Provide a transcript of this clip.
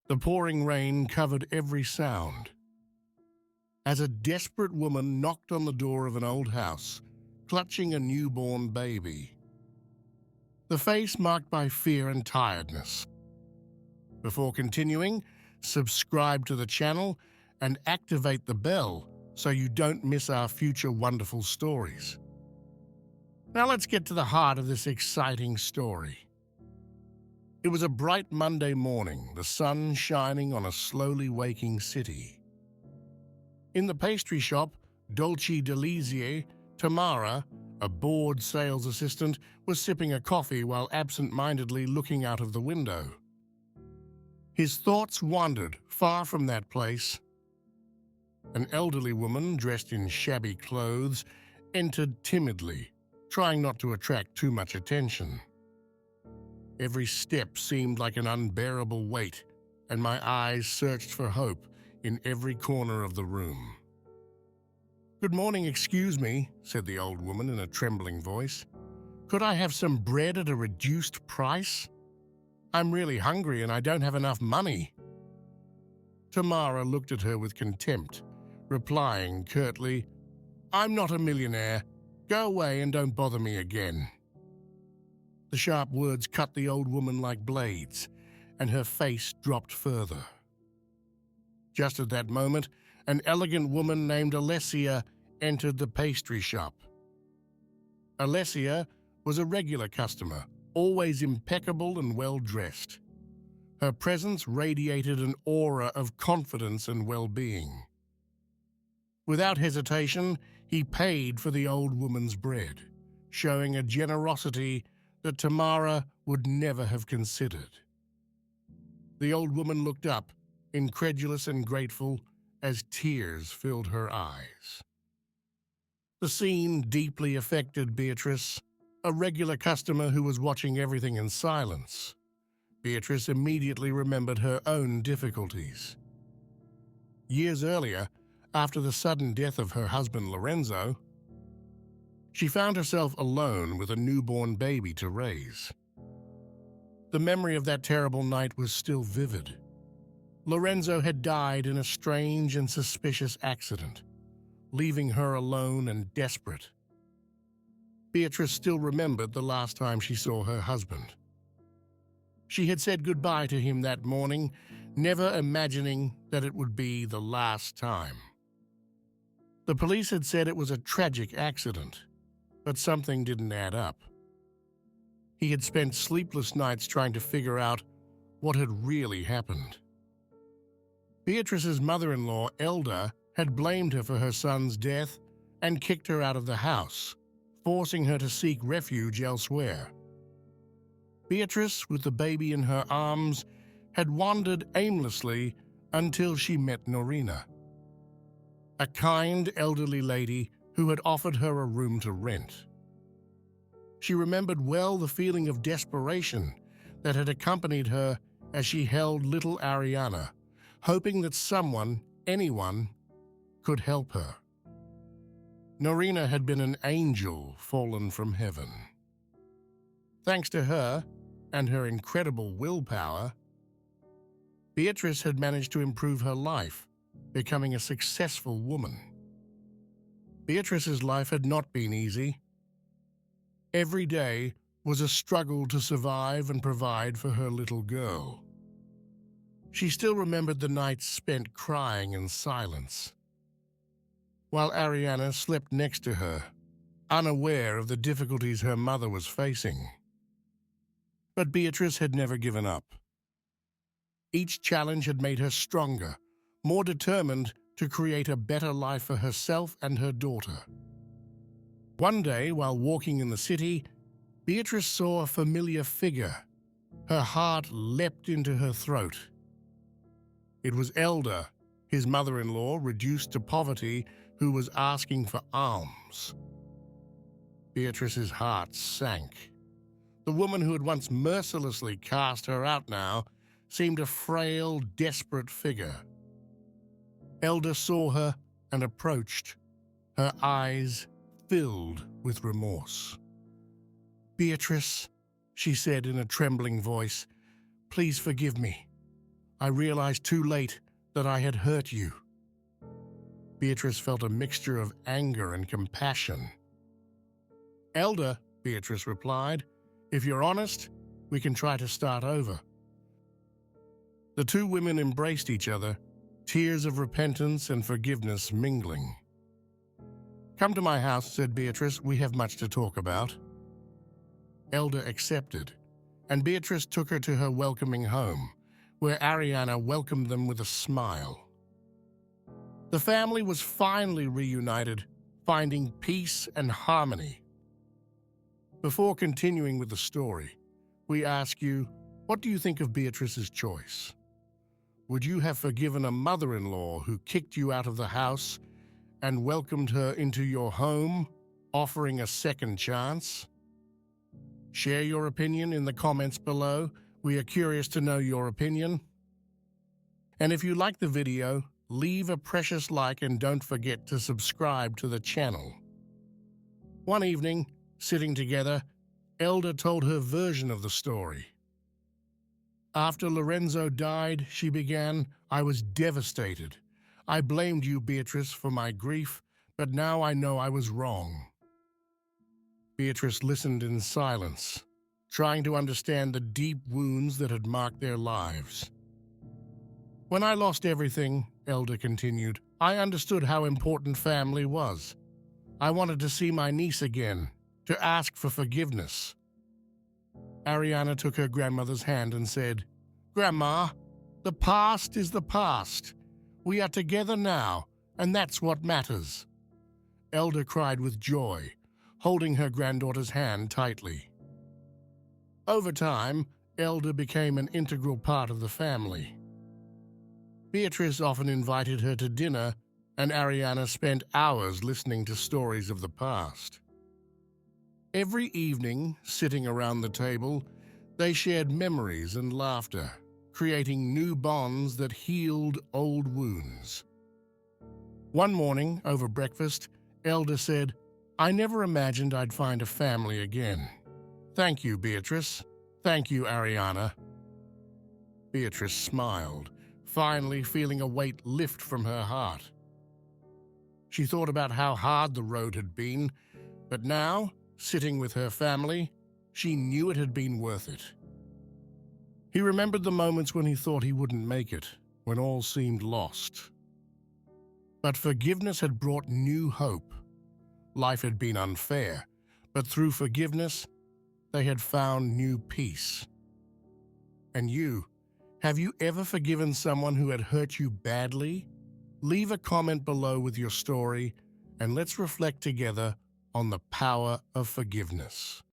The pouring rain covered every sound. As a desperate woman knocked on the door of an old house, clutching a newborn baby. The face marked by fear and tiredness. Before continuing, subscribe to the channel and activate the bell so you don't miss our future wonderful stories. Now let's get to the heart of this exciting story. It was a bright Monday morning, the sun shining on a slowly waking city. In the pastry shop, Dolce Delisier, Tamara, a bored sales assistant, was sipping a coffee while absent-mindedly looking out of the window. His thoughts wandered far from that place. An elderly woman, dressed in shabby clothes, entered timidly, trying not to attract too much attention. Every step seemed like an unbearable weight, and my eyes searched for hope in every corner of the room. "Good morning, excuse me," said the old woman in a trembling voice. "Could I have some bread at a reduced price? I'm really hungry and I don't have enough money." Tamara looked at her with contempt, replying curtly, "I'm not a millionaire. Go away and don't bother me again." The sharp words cut the old woman like blades, and her face dropped further. Just at that moment, an elegant woman named Alessia entered the pastry shop. Alessia was a regular customer, always impeccable and well-dressed. Her presence radiated an aura of confidence and well-being. Without hesitation, he paid for the old woman's bread, showing a generosity that Tamara would never have considered. The old woman looked up, incredulous and grateful, as tears filled her eyes. The scene deeply affected Beatrice, a regular customer who was watching everything in silence. Beatrice immediately remembered her own difficulties. Years earlier, after the sudden death of her husband Lorenzo, she found herself alone with a newborn baby to raise. The memory of that terrible night was still vivid. Lorenzo had died in a strange and suspicious accident, leaving her alone and desperate. Beatrice still remembered the last time she saw her husband. She had said goodbye to him that morning, never imagining that it would be the last time. The police had said it was a tragic accident, but something didn't add up. He had spent sleepless nights trying to figure out what had really happened. Beatrice's mother-in-law, Elda, had blamed her for her son's death and kicked her out of the house, forcing her to seek refuge elsewhere. Beatrice, with the baby in her arms, had wandered aimlessly until she met Norina, a kind elderly lady who had offered her a room to rent. She remembered well the feeling of desperation that had accompanied her as she held little Ariana, hoping that someone, anyone, could help her. Norina had been an angel fallen from heaven. Thanks to her and her incredible willpower, Beatrice had managed to improve her life, becoming a successful woman. Beatrice's life had not been easy. Every day was a struggle to survive and provide for her little girl. She still remembered the nights spent crying in silence, while Ariana slept next to her, unaware of the difficulties her mother was facing. But Beatrice had never given up. Each challenge had made her stronger, more determined to create a better life for herself and her daughter. One day, while walking in the city, Beatrice saw a familiar figure. Her heart leapt into her throat. It was Elda, his mother-in-law, reduced to poverty, who was asking for alms. Beatrice's heart sank. The woman who had once mercilessly cast her out now seemed a frail, desperate figure. Elda saw her and approached, her eyes filled with remorse. "Beatrice," she said in a trembling voice, "please forgive me. I realized too late that I had hurt you." Beatrice felt a mixture of anger and compassion. "Elder," Beatrice replied, "if you're honest, we can try to start over." The two women embraced each other, tears of repentance and forgiveness mingling. "Come to my house," said Beatrice. "We have much to talk about." Elder accepted, and Beatrice took her to her welcoming home, where Ariana welcomed them with a smile. The family was finally reunited, finding peace and harmony. Before continuing with the story, we ask you, what do you think of Beatrice's choice? Would you have forgiven a mother-in-law who kicked you out of the house and welcomed her into your home, offering a second chance? Share your opinion in the comments below. We are curious to know your opinion. And if you like the video, leave a precious like and don't forget to subscribe to the channel. One evening, sitting together, Elder told her version of the story. "After Lorenzo died," she began, "I was devastated. I blamed you, Beatrice, for my grief, but now I know I was wrong." Beatrice listened in silence, trying to understand the deep wounds that had marked their lives. "When I lost everything," Elder continued, "I understood how important family was. I wanted to see my niece again, to ask for forgiveness." Ariana took her grandmother's hand and said, "Grandma, the past is the past. We are together now, and that's what matters." Elder cried with joy, holding her granddaughter's hand tightly. Over time, Elder became an integral part of the family. Beatrice often invited her to dinner, and Ariana spent hours listening to stories of the past. Every evening, sitting around the table, they shared memories and laughter, creating new bonds that healed old wounds. One morning, over breakfast, Elder said, "I never imagined I'd find a family again. Thank you, Beatrice. Thank you, Ariana." Beatrice smiled, finally feeling a weight lift from her heart. She thought about how hard the road had been, but now, sitting with her family, she knew it had been worth it. He remembered the moments when he thought he wouldn't make it, when all seemed lost. But forgiveness had brought new hope. Life had been unfair, but through forgiveness, they had found new peace. And you, have you ever forgiven someone who had hurt you badly? Leave a comment below with your story, and let's reflect together on the power of forgiveness.